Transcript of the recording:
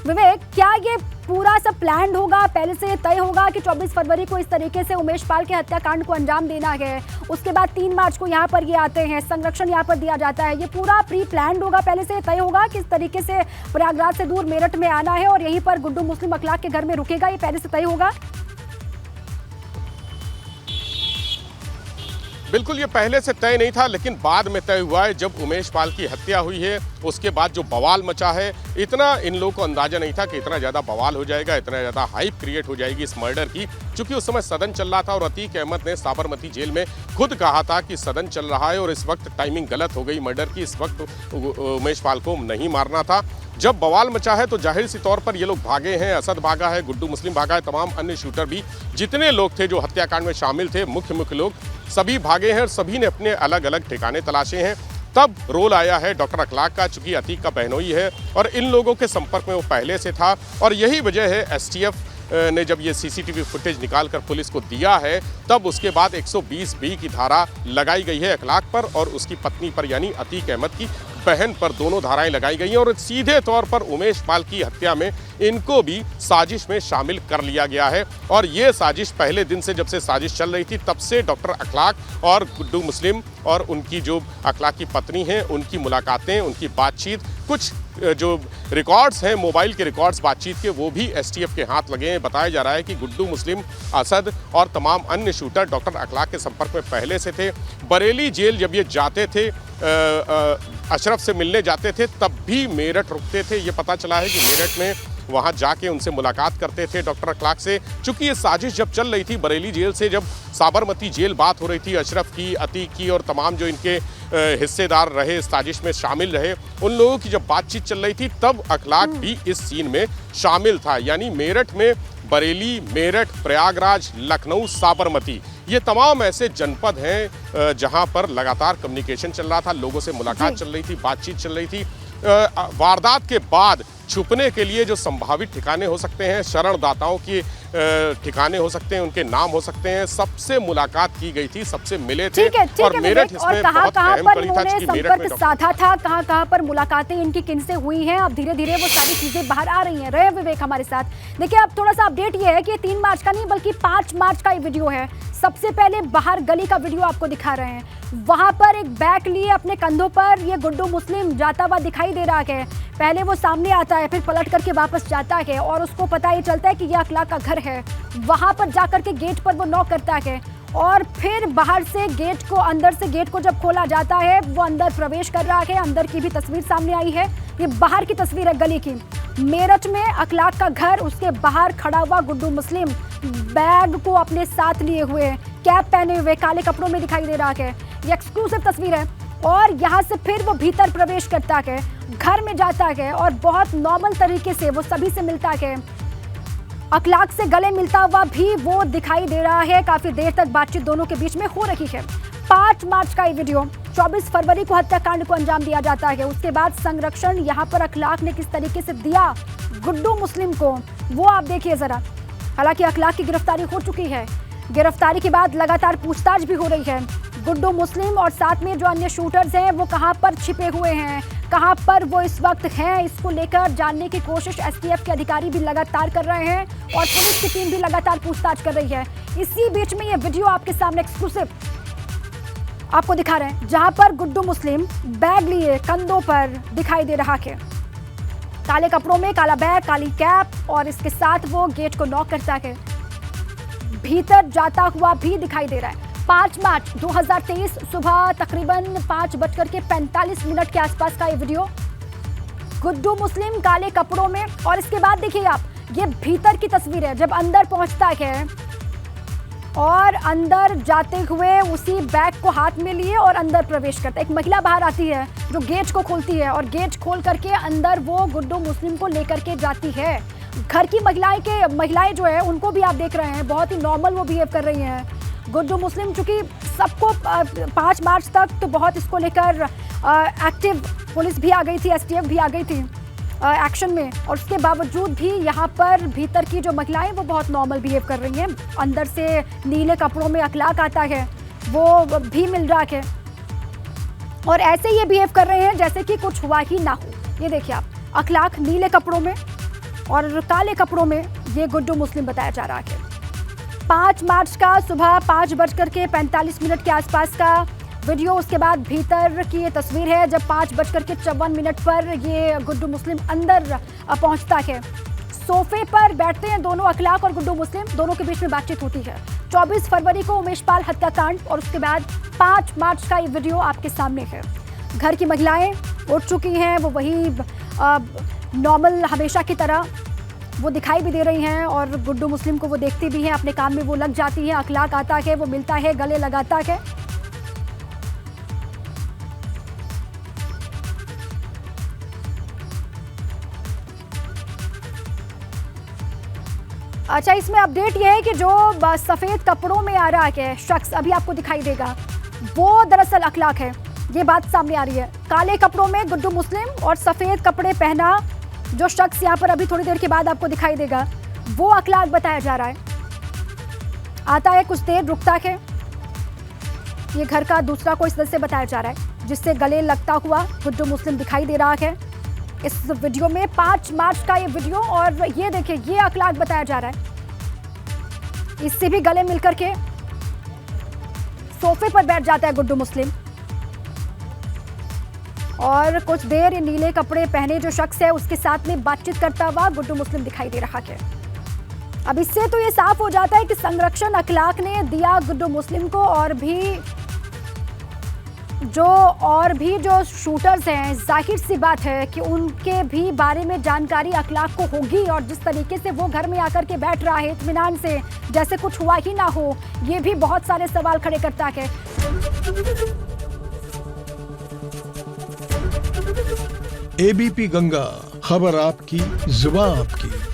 विवेक, क्या ये पूरा सब प्लान्ड होगा, पहले से तय होगा कि 24 फरवरी को इस तरीके से उमेश पाल के हत्याकांड को अंजाम देना है, उसके बाद 3 मार्च को यहाँ पर ये आते हैं, संरक्षण यहाँ पर दिया जाता है, ये पूरा प्री प्लान्ड होगा, पहले से तय होगा किस तरीके से प्रयागराज से दूर मेरठ में आना है और यहीं पर गुड्डू मुस्लिम अखलाक के घर में रुकेगा, ये पहले से तय होगा? बिल्कुल, ये पहले से तय नहीं था, लेकिन बाद में तय हुआ है। जब उमेश पाल की हत्या हुई है उसके बाद जो बवाल मचा है, इतना इन लोगों को अंदाजा नहीं था कि इतना ज़्यादा बवाल हो जाएगा, इतना ज़्यादा हाइप क्रिएट हो जाएगी इस मर्डर की। चूंकि उस समय सदन चल रहा था और अतीक अहमद ने साबरमती जेल में खुद कहा था कि सदन चल रहा है और इस वक्त टाइमिंग गलत हो गई मर्डर की, इस वक्त उमेश पाल को नहीं मारना था। जब बवाल मचा है तो जाहिर सी तौर पर ये लोग भागे हैं, असद भागा है, गुड्डू मुस्लिम भागा है, तमाम अन्य शूटर भी जितने लोग थे जो हत्याकांड में शामिल थे, मुख्य लोग सभी भागे हैं और सभी ने अपने अलग अलग ठिकाने तलाशे हैं। तब रोल आया है डॉक्टर अखलाक का, चूंकि अतीक का बहनोई है और इन लोगों के संपर्क में वो पहले से था और यही वजह है एसटीएफ ने जब ये सीसीटीवी फुटेज निकालकर पुलिस को दिया है तब उसके बाद 120B की धारा लगाई गई है अखलाक पर और उसकी पत्नी पर यानी अतीक अहमद की बहन पर, दोनों धाराएं लगाई गई हैं और सीधे तौर पर उमेश पाल की हत्या में इनको भी साजिश में शामिल कर लिया गया है। और ये साजिश पहले दिन से, जब से साजिश चल रही थी तब से डॉक्टर अखलाक और गुड्डू मुस्लिम और उनकी जो अखलाक की पत्नी हैं उनकी मुलाकातें, उनकी बातचीत, कुछ जो रिकॉर्ड्स हैं मोबाइल के रिकॉर्ड्स बातचीत के, वो भी एसटीएफ के हाथ लगे हैं। बताया जा रहा है कि गुड्डू मुस्लिम, असद और तमाम अन्य शूटर डॉक्टर अखलाक के संपर्क में पहले से थे। बरेली जेल जब ये जाते थे, अशरफ से मिलने जाते थे, तब भी मेरठ रुकते थे। ये पता चला है कि मेरठ में वहाँ जाके उनसे मुलाकात करते थे डॉक्टर अखलाक से। चूंकि ये साजिश जब चल रही थी बरेली जेल से, जब साबरमती जेल बात हो रही थी, अशरफ की, अतीक की और तमाम जो इनके हिस्सेदार रहे, साजिश में शामिल रहे, उन लोगों की जब बातचीत चल रही थी तब अखलाक भी इस सीन में शामिल था। यानी मेरठ में बरेली, मेरठ, प्रयागराज, लखनऊ, साबरमती, ये तमाम ऐसे जनपद हैं जहां पर लगातार कम्युनिकेशन चल रहा था, लोगों से मुलाकात चल रही थी, बातचीत चल रही थी। वारदात के बाद छुपने के लिए जो संभावित ठिकाने हो सकते हैं, शरणदाताओं की ठिकाने हो सकते हैं, उनके नाम हो सकते हैं, सबसे मुलाकात की गई थी, सबसे मिले थे। और मेरठ इसमें बहुत अहम कड़ी था कि मेरठ में साधा था, कहां पर मुलाकातें इनकी किनसे हुई हैं। अब धीरे धीरे वो सारी चीजें बाहर आ रही हैं। रहे विवेक हमारे साथ। देखिए, अब थोड़ा सा अपडेट ये है कि 3 मार्च का नहीं बल्कि 5 मार्च का ये वीडियो है। सबसे पहले बाहर गली का वीडियो आपको दिखा रहे हैं। वहां पर एक बैग लिए अपने कंधों पर ये गुड्डू मुस्लिम जाता हुआ दिखाई दे रहा है। पहले वो सामने आता है, फिर पलट करके वापस जाता है और उसको पता ही चलता है कि यह अखलाक का घर है। वहां पर जाकर के गेट पर वो नॉक करता है और फिर बाहर से गेट को, अंदर से गेट को जब खोला जाता है वो अंदर प्रवेश कर रहा है। अंदर की भी तस्वीर सामने आई है। ये बाहर की तस्वीर है गली की। मेरठ में अखलाक का घर, उसके बाहर खड़ा हुआ गुड्डू मुस्लिम बैग को अपने साथ लिए हुए, कैप पहने हुए, काले कपड़ों में दिखाई दे रहा है। ये एक्सक्लूसिव तस्वीर है। और यहाँ से फिर वो भीतर प्रवेश करता है, घर में जाता है और बहुत नॉर्मल तरीके से वो सभी से मिलता है। अखलाक से गले मिलता हुआ भी वो दिखाई दे रहा है। काफी देर तक बातचीत दोनों के बीच में हो रही है। 5 मार्च का ये वीडियो, 24 फरवरी को हत्याकांड को अंजाम दिया जाता है। उसके बाद संरक्षण यहाँ पर अखलाक ने किस तरीके से दिया गुड्डू मुस्लिम को, वो आप देखिए जरा। हालांकि अखलाक की गिरफ्तारी हो चुकी है। गिरफ्तारी के बाद लगातार पूछताछ भी हो रही है। गुड्डू मुस्लिम और साथ में जो अन्य शूटर्स हैं वो कहां पर छिपे हुए हैं, कहां पर वो इस वक्त हैं, इसको लेकर जानने की कोशिश एसटीएफ के अधिकारी भी लगातार कर रहे हैं और पुलिस की टीम भी लगातार पूछताछ कर रही है। इसी बीच में ये वीडियो आपके सामने एक्सक्लूसिव आपको दिखा रहे हैं, जहां पर गुड्डू मुस्लिम बैग लिए कंधों पर दिखाई दे रहा है। काले कपड़ों में, काला बैग, काली कैप और इसके साथ वो गेट को नॉक करता है, भीतर जाता हुआ भी दिखाई दे रहा है। 5 मार्च 2023 सुबह तकरीबन 5:45 के आसपास का ये वीडियो। गुड्डू मुस्लिम काले कपड़ों में और इसके बाद देखिए आप, ये भीतर की तस्वीर है जब अंदर पहुंचता है और अंदर जाते हुए उसी बैग को हाथ में लिए और अंदर प्रवेश करता है। एक महिला बाहर आती है जो गेट को खोलती है और गेट खोल करके अंदर वो गुड्डू मुस्लिम को लेकर के जाती है। घर की महिलाएं जो है उनको भी आप देख रहे हैं, बहुत ही नॉर्मल वो बिहेव कर रही हैं। गुड्डू मुस्लिम चूंकि सबको 5 मार्च तक तो बहुत इसको लेकर एक्टिव पुलिस भी आ गई थी, एसटीएफ भी आ गई थी एक्शन में, और उसके बावजूद भी यहाँ पर भीतर की जो महिलाएं वो बहुत नॉर्मल बिहेव कर रही हैं। अंदर से नीले कपड़ों में अखलाक आता है, वो भी मिल रहा है और ऐसे ये बिहेव कर रहे हैं जैसे कि कुछ हुआ ही ना हो। ये देखिए आप, अखलाक नीले कपड़ों में और काले कपड़ों में ये गुड्डू मुस्लिम बताया जा रहा है। 5 मार्च का सुबह 5:45 के आसपास का वीडियो, उसके बाद भीतर की ये तस्वीर है जब 5:54 पर ये गुड्डू मुस्लिम अंदर पहुंचता है। सोफे पर बैठते हैं दोनों, अखलाक और गुड्डू मुस्लिम, दोनों के बीच में बातचीत होती है। 24 फरवरी को उमेश पाल हत्याकांड और उसके बाद 5 मार्च का ये वीडियो आपके सामने है। घर की महिलाएं उठ चुकी हैं, वो वही नॉर्मल हमेशा की तरह वो दिखाई भी दे रही हैं और गुड्डू मुस्लिम को वो देखती भी हैं, अपने काम में वो लग जाती हैं। अखलाक आता है, वो मिलता है, गले लगाता है। अच्छा, इसमें अपडेट ये है कि जो सफेद कपड़ों में आ रहा है शख्स, अभी आपको दिखाई देगा, वो दरअसल अखलाक है। ये बात सामने आ रही है। काले कपड़ों में गुड्डू मुस्लिम और सफेद कपड़े पहना जो शख्स यहाँ पर अभी थोड़ी देर के बाद आपको दिखाई देगा, वो अखलाक बताया जा रहा है। आता है, कुछ देर रुकता है। ये घर का दूसरा कोई सदस्य बताया जा रहा है जिससे गले लगता हुआ गुड्डू मुस्लिम दिखाई दे रहा है इस वीडियो में। 5 मार्च का ये वीडियो, और ये देखिए, ये अखलाक बताया जा रहा है। इससे भी गले मिलकर के सोफे पर बैठ जाता है गुड्डू मुस्लिम और कुछ देर ये नीले कपड़े पहने जो शख्स है उसके साथ में बातचीत करता हुआ गुड्डू मुस्लिम दिखाई दे रहा है। अब इससे तो ये साफ हो जाता है कि संरक्षण अखलाक ने दिया गुड्डू मुस्लिम को, और भी जो शूटर्स हैं, जाहिर सी बात है कि उनके भी बारे में जानकारी अखलाक को होगी। और जिस तरीके से वो घर में आकर के बैठ रहा है इत्मीनान से, जैसे कुछ हुआ ही ना हो, ये भी बहुत सारे सवाल खड़े करता है। एबीपी गंगा, खबर आपकी, जुबान आपकी।